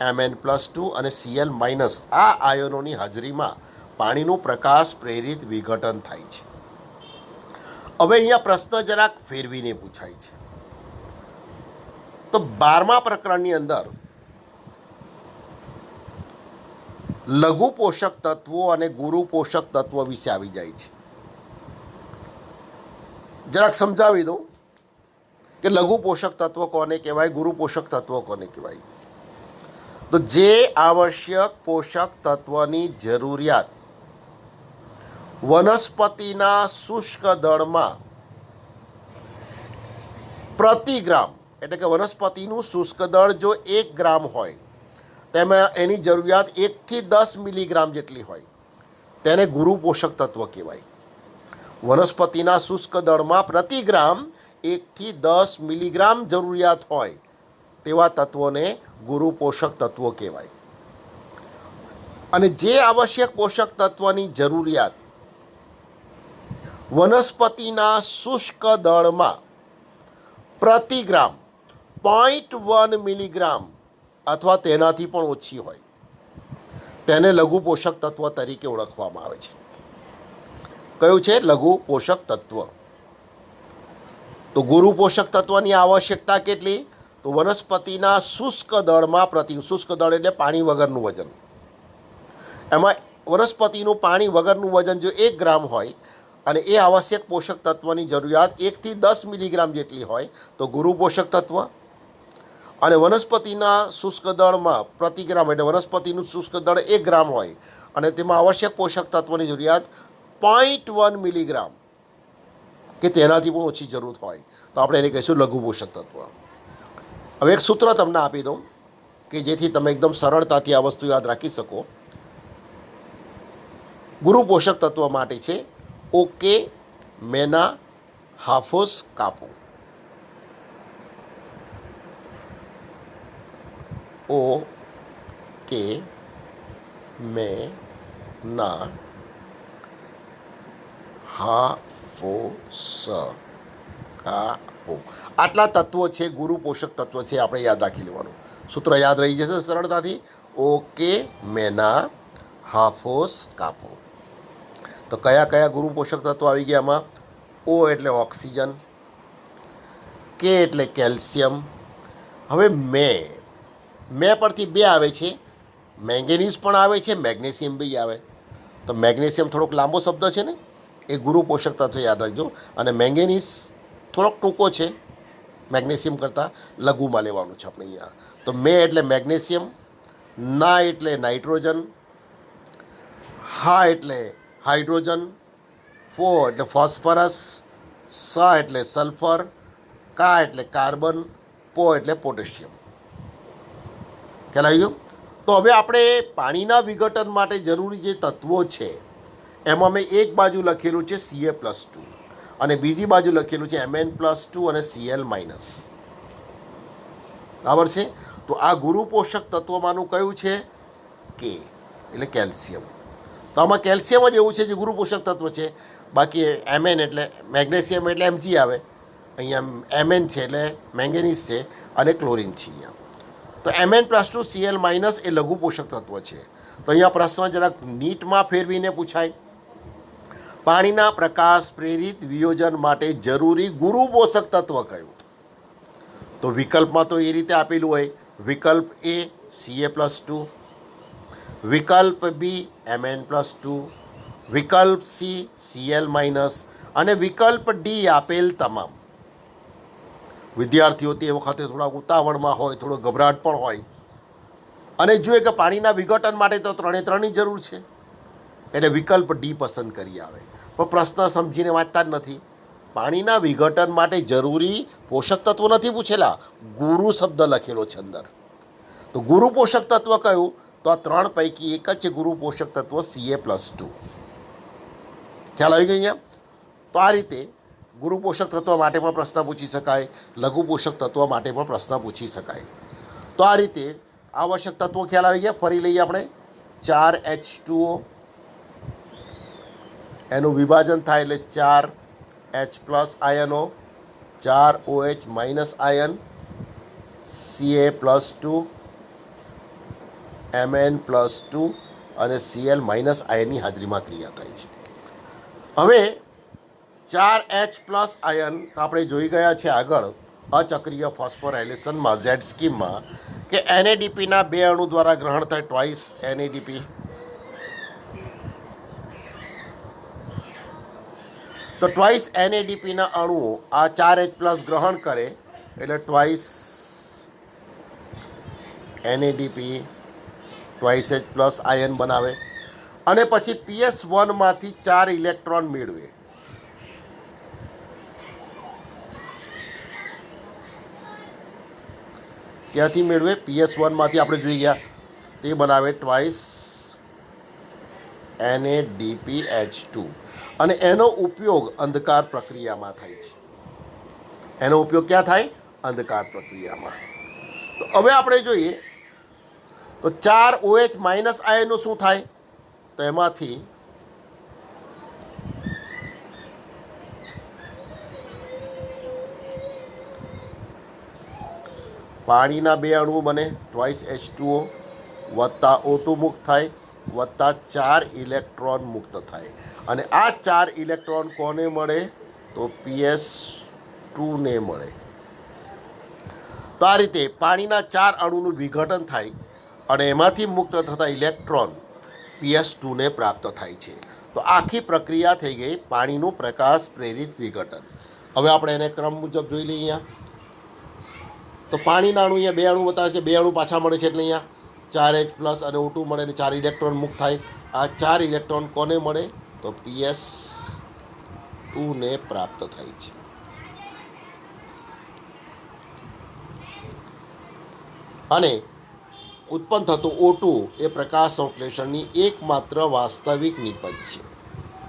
Mn+2 અને Cl- આ આયનોની હાજરીમાં પાણીનું પ્રકાશ પ્રેરિત વિઘટન થાય છે. હવે અહીંયા પ્રશ્ન જરાક ફેરવીને પૂછાય છે. તો 12મા પ્રકરણની અંદર લઘુ પોષક તત્વો અને ગુરુ પોષક તત્વો વિશે આવી જાય છે. જરાક સમજાવી દઉં કે લઘુ પોષક તત્વો કોને કહેવાય, ગુરુ પોષક તત્વો કોને કહેવાય. તો જે આવશ્યક પોષક તત્વની જરૂરિયાત વનસ્પતિના શુષ્ક દળમાં પ્રતિ ગ્રામ, એટલે કે વનસ્પતિનું શુષ્ક દળ જો 1 ગ્રામ હોય, તેમાં એની જરૂરિયાત 1 થી 10 મિલીગ્રામ જેટલી હોય, તેને ગુરુ પોષક તત્વ કહેવાય. વનસ્પતિના શુષ્ક દળમાં પ્રતિ ગ્રામ 1 થી 10 મિલીગ્રામ જરૂરિયાત હોય તેવા તત્વોને ગુરુ પોષક તત્વો કહેવાય. અને જે આવશ્યક પોષક તત્વની જરૂરિયાત વનસ્પતિના શુષ્ક દળમાં પ્રતિ ગ્રામ 0.1 મિલીગ્રામ અથવા તેનાથી પણ ઓછી હોય, તેને લઘુ પોષક તત્વ તરીકે ઓળખવામાં આવે છે. કયું છે? લઘુ પોષક તત્વ. તો ગુરુ પોષક તત્વની આવશ્યકતા કેટલી? તો વનસ્પતિના શુષ્ક દળમાં શુષ્ક દળ એટલે પાણી વગરનું વજન, એમાં વનસ્પતિનું પાણી વગરનું વજન જો 1 ગ્રામ હોય અને એ આવશ્યક પોષક તત્વની જરૂરિયાત 1 થી 10 મિલીગ્રામ જેટલી હોય તો ગુરુ પોષક તત્વ. અને વનસ્પતિના શુષ્ક દળમાં પ્રતિ ગ્રામ, એટલે વનસ્પતિનું શુષ્ક દળ 1 ગ્રામ હોય અને તેમાં આવશ્યક પોષક તત્વની જરૂરિયાત 0.1 મિલીગ્રામ કે તેનાથી પણ ઓછી જરૂર હોય તો આપણે એને કહીશું લઘુ પોષક તત્વ. હવે એક સૂત્ર તમને આપી દઉં કે જેથી તમે એકદમ સરળતાથી આ વસ્તુ યાદ રાખી શકો. ગુરુ પોષક તત્વ માટે છે ઓકે મેના હાફોસ કાપો. ઓ કે મેના હાફોસ કાપો. આટલા તત્વો છે ગુરુ પોષક તત્વ છે, આપણે યાદ રાખી લેવાનું. સૂત્ર યાદ રહી જશે સરળતાથી. ઓકે મેના હાફોસ કાપો. તો કયા કયા ગુરુ પોષક તત્વો આવી ગયા આમાં? ઓ એટલે ઓક્સિજન, કે એટલે કેલ્શિયમ. હવે મે પરથી બે આવે છે, મેંગેનીઝ પણ આવે છે, મેગ્નેશિયમ બી આવે. તો મેગ્નેશિયમ થોડોક લાંબો શબ્દ છે ને, એ ગુરુ પોષક તત્વ યાદ રાખજો. અને મેંગેનીઝ થોડોક ટૂંકો છે મેગ્નેશિયમ કરતાં, લઘુમાં લેવાનું છે આપણે અહીંયા. તો મે એટલે મેગ્નેશિયમ, ના એટલે નાઇટ્રોજન, હા એટલે હાઇડ્રોજન, ફો એટલે ફોસ્ફરસ, સ એટલે સલ્ફર, કા એટલે કાર્બન, પો એટલે પોટેશિયમ. ખ્યાલ આવી ગયો? તો હવે આપણે પાણીના વિઘટન માટે જરૂરી જે તત્વો છે એમાં મેં એક બાજુ લખેલું છે Ca+2 અને બીજી બાજુ લખેલું છે Mn+2 અને Cl-. બરાબર છે? તો આ ગુરુ પોષક તત્વોમાંનું કયું છે? કે એટલે કેલ્શિયમ. તો આમાં કેલ્શિયમ જ એવું છે જે ગુરુ પોષક તત્વ છે. બાકી Mn એટલે મેગ્નેશિયમ એટલે Mg આવે, અહીંયા Mn છે એટલે મેંગેનીઝ છે અને ક્લોરીન છે અહીંયા. તો Mn+2 Cl- એ લઘુ પોષક તત્વ છે. તો અહીંયા પ્રશ્ન જરાક નીટમાં ફેરવીને પૂછાય, પાણીના પ્રકાશ પ્રેરિત વિયોજન માટે જરૂરી ગુરુ પોષક તત્વ કયું? તો વિકલ્પમાં તો એ રીતે આપેલું હોય, વિકલ્પ એ Ca+2, વિકલ્પ બી Mn+2, વિકલ્પ સી Cl- અને વિકલ્પ ડી આપેલ તમામ. વિદ્યાર્થીઓ તે વખતે થોડા ઉતાવળમાં હોય, થોડો ગભરાટ પણ હોય અને જોઈએ કે પાણીના વિઘટન માટે તો 3 જરૂર છે એટલે વિકલ્પ ડી પસંદ કરી આવે. પણ પ્રશ્ન સમજીને વાંચતા જ નથી. પાણીના વિઘટન માટે જરૂરી પોષક તત્વો નથી પૂછેલા, ગુરુ શબ્દ લખેલો છે અંદર. તો ગુરુ પોષક તત્વ કયું? તો આ 3 પૈકી એક જ છે ગુરુ પોષક તત્વ Ca+2. ખ્યાલ આવી ગયો અહીંયા? તો આ રીતે ગુરુ પોષક તત્વ માટે પણ પ્રશ્ન પૂછી શકાય, લઘુ પોષક તત્વ માટે પણ પ્રશ્ન પૂછી શકાય. તો આ રીતે આવશ્યક તત્વો ખ્યાલ આવી ગયા. ફરી લઈએ આપણે. 4H2O, એનું વિભાજન થાય એટલે 4H+ આયનો, 4OH- આયન, Ca+2, Mn+2 અને Cl- આયનની હાજરીમાં ક્રિયા થાય છે. હવે 4H+ આયન આપણે જોઈ ગયા છે આગળ અચક્રીય ફોસ્ફોરાયલેશનમાં Z સ્કીમમાં કે NADPના 2 અણુ દ્વારા ગ્રહણ થાય ટ્વાઇસ NADP. તો ટ્વાઇસ NADPના અણુઓ આ 4H+ ગ્રહણ કરે એટલે ટ્વાઇસ NADP ટ્વાઇસ H+ આયન બનાવે અને પછી PS1માંથી 4 ઇલેક્ટ્રોન મેળવે. ક્યાંથી મેળવે? PS1માંથી આપણે જોઈ ગયા તે બનાવે ટ્વાઇસ NADPH2 અને એનો ઉપયોગ અંધકાર પ્રક્રિયામાં થાય છે. એનો ઉપયોગ ક્યાં થાય? અંધકાર પ્રક્રિયામાં. તો હવે આપણે જોઈએ તો 4OH- આયનનું શું થાય? તો એમાંથી પાણીના 2 અણુઓ બને ટ્વાઇસ H2O વત્તા O2 મુક્ત થાય વત્તા 4 ઇલેક્ટ્રોન મુક્ત થાય અને આ 4 ઇલેક્ટ્રોન કોને મળે? તો PS2ને મળે. તો આ રીતે પાણીના 4 અણુનું વિઘટન થાય અને એમાંથી મુક્ત થતા ઇલેક્ટ્રોન PS2ને પ્રાપ્ત થાય છે. તો આખી પ્રક્રિયા થઈ ગઈ પાણીનું પ્રકાશ પ્રેરિત વિઘટન. હવે આપણે એને ક્રમ મુજબ જોઈ લઈએ. અહીંયા તો પાણીના અણુ અહીંયા 2 અણુ બતાવે છે, 2 અણુ પાછા મળે છે એટલે અહીંયા 4H+ અને O2 મળે અને 4 ઇલેક્ટ્રોન મુક્ત થાય. આ 4 ઇલેક્ટ્રોન કોને મળે? તો PS2 ટુને પ્રાપ્ત થાય છે. અને ઉત્પન્ન થતું O2 એ પ્રકાશ સંશ્લેષણની એકમાત્ર વાસ્તવિક નિપજ છે.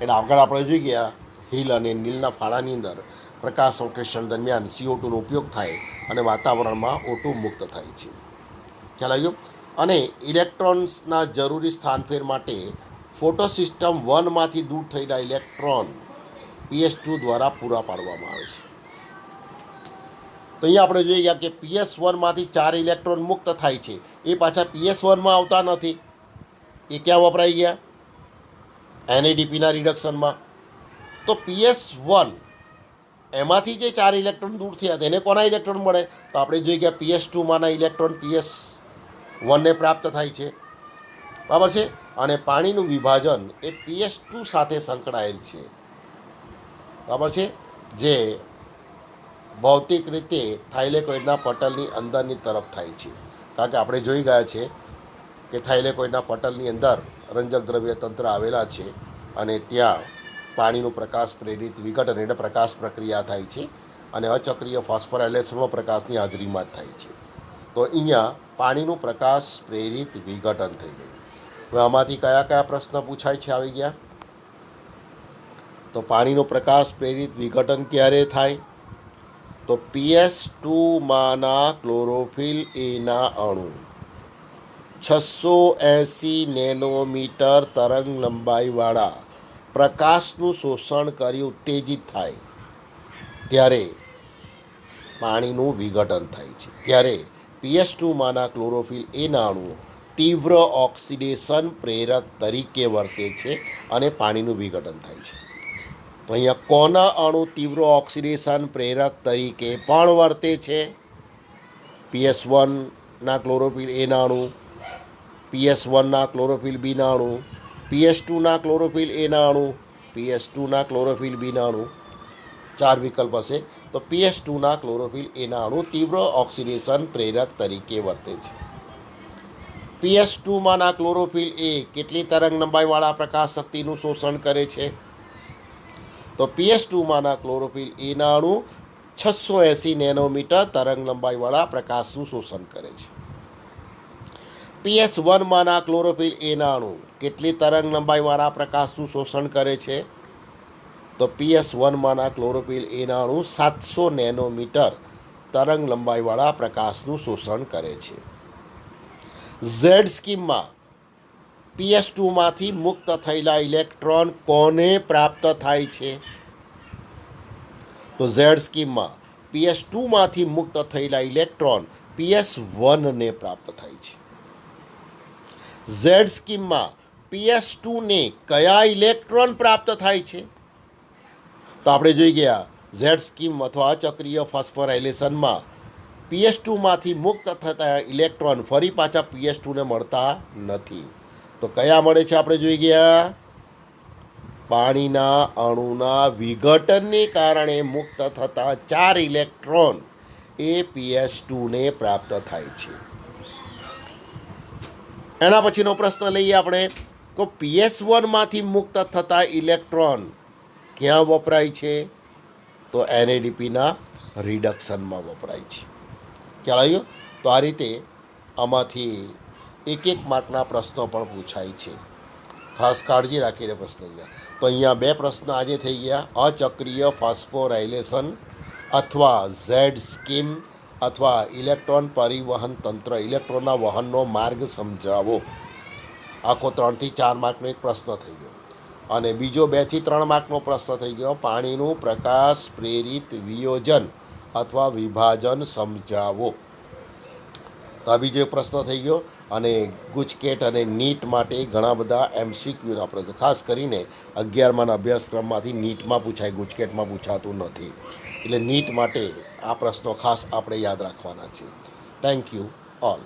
એટલે આગળ આપણે જોઈ ગયા હિલ અને નીલના ફાળાની અંદર પ્રકાશ સંશ્લેષણ દરમિયાન CO2નો ઉપયોગ થાય અને વાતાવરણમાં O2 મુક્ત થાય છે. ખ્યાલ આવ્યો. અને ઇલેક્ટ્રોન્સના જરૂરી સ્થાનફેર માટે ફોટોસિસ્ટમ 1માંથી દૂર થયેલા ઇલેક્ટ્રોન PS2 દ્વારા પૂરા પાડવામાં આવે છે. તો અહીંયા આપણે જોઈએ ગયા કે PS1માંથી 4 ઇલેક્ટ્રોન મુક્ત થાય છે, એ પાછા PS1માં આવતા નથી. એ ક્યાં વપરાઈ ગયા? NADPના રિડક્શનમાં. તો PS1 એમાંથી જે 4 ઇલેક્ટ્રોન દૂર થયા તેને કોના ઇલેક્ટ્રોન મળે? તો આપણે જોઈ ગયા PS2માંના ઇલેક્ટ્રોન PS1ને પ્રાપ્ત થાય છે. બરાબર છે. અને પાણીનું વિભાજન એ PS2 સાથે સંકળાયેલ છે. બરાબર છે. જે ભૌતિક રીતે થાઇલેકોઇડના પટલની અંદરની તરફ થાય છે. કારણ કે આપણે જોઈ ગયા છે કે થાઇલેકોઇડના પટલની અંદર રંજક દ્રવ્ય તંત્ર આવેલા છે અને ત્યાં પાણીનું પ્રકાશ પ્રેરિત વિઘટન એટલે પ્રકાશ પ્રક્રિયા થાય છે અને અચક્રીય ફોસ્ફોરાયલેશનનો પ્રકાશની હાજરીમાં જ થાય છે. તો અહીંયા પાણીનું પ્રકાશ પ્રેરિત વિઘટન થઈ ગયું. હવે આમાંથી કયા કયા પ્રશ્ન પૂછાય છે આવી ગયા? તો પાણીનું પ્રકાશ પ્રેરિત વિઘટન ક્યારે થાય? તો PS2માંના ક્લોરોફિલ એના અણુ 680 નેનોમીટર તરંગ લંબાઈવાળા પ્રકાશનું શોષણ કરી ઉત્તેજિત થાય ત્યારે પાણીનું વિઘટન થાય છે. ત્યારે PS2માંના ક્લોરોફિલ એના અણુ તીવ્ર ઓક્સિડેશન પ્રેરક તરીકે વર્તે છે અને પાણીનું વિઘટન થાય છે. તો અહીંયા કોના અણુ તીવ્ર ઓક્સિડેશન પ્રેરક તરીકે પણ વર્તે છે? PS1ના ક્લોરોફિલ એના અણુ, PS1ના ક્લોરોફિલ બીના અણુ, PS2ના ક્લોરોફિલ એના અણુ, PS2ના ક્લોરોફિલ બીના અણુ. 4 વિકલ્પ હશે. તો PS2ના ક્લોરોફિલ એના અણુ તીવ્ર ઓક્સિડેશન પ્રેરક તરીકે વર્તે છે. PS2માંના ક્લોરોફિલ એ કેટલી તરંગ લંબાઈવાળા પ્રકાશ શક્તિનું શોષણ કરે છે? તો PS2માંના ક્લોરોફિલ એના અણુ 680 નેનોમીટર તરંગ લંબાઈવાળા પ્રકાશનું શોષણ કરે છે. PS1માંના ક્લોરોફિલ એના અણુ કેટલી તરંગ લંબાઈવાળા પ્રકાશનું શોષણ કરે છે? તો PS1માંના ક્લોરોફિલ એના અણુ 700 નેનોમીટર તરંગ લંબાઈવાળા પ્રકાશનું શોષણ કરે છે. ઝેડ સ્કીમમાં PS2માંથી મુક્ત થયેલા ઇલેક્ટ્રોન કોને પ્રાપ્ત થાય છે? તો ઝેડ સ્કીમમાં PS2માંથી મુક્ત થયેલા ઇલેક્ટ્રોન PS1ને પ્રાપ્ત થાય છે. ઝેડ સ્કીમમાં PS2ને કયા ઇલેક્ટ્રોન પ્રાપ્ત થાય છે? તો આપણે જોઈ ગયા ઝેડ સ્કીમ અથવા અચક્રીય ફોસ્ફોરાયલેશનમાં PS2માંથી મુક્ત થતા ઇલેક્ટ્રોન ફરી પાછા PS2ને મળતા નથી. તો કયા મળે છે? આપણે જોઈ ગયા પાણીના અણુના વિઘટનને કારણે મુક્ત થતા 4 ઇલેક્ટ્રોન એ PS2ને પ્રાપ્ત થાય છે. એના પછીનો પ્રશ્ન લઈએ આપણે. તો PS1માંથી મુક્ત થતા ઇલેક્ટ્રોન ક્યાં વપરાય છે? તો NADPના રિડક્શનમાં વપરાય છે. ખ્યાલ આવ્યો? તો આ રીતે આમાંથી એક માર્કના પ્રશ્નો પણ પૂછાય છે. ખાસ કાળજી રાખીને પ્રશ્ન અહીંયા. તો અહીંયા 2 પ્રશ્ન આજે થઈ ગયા. અચક્રીય ફોસ્ફોરાયલેશન અથવા ઝેડ સ્કીમ અથવા ઇલેક્ટ્રોન પરિવહન તંત્ર, ઇલેક્ટ્રોનના વહનનો માર્ગ સમજાવો. આખો 3 થી 4 માર્કનો એક પ્રશ્ન થઈ ગયો. અને બીજો 2 થી 3 માર્કનો પ્રશ્ન થઈ ગયો પાણીનું પ્રકાશ પ્રેરિત વિયોજન અથવા વિભાજન સમજાવો. તો આ બીજો પ્રશ્ન થઈ ગયો. અને ગુજકેટ અને નીટ માટે ઘણા બધા MCQના પ્રશ્ન, ખાસ કરીને 11માના અભ્યાસક્રમમાંથી નીટમાં પૂછાય, ગુજકેટમાં પૂછાતું નથી. એટલે નીટ માટે આ પ્રશ્નો ખાસ આપણે યાદ રાખવાના છે. Thank you all.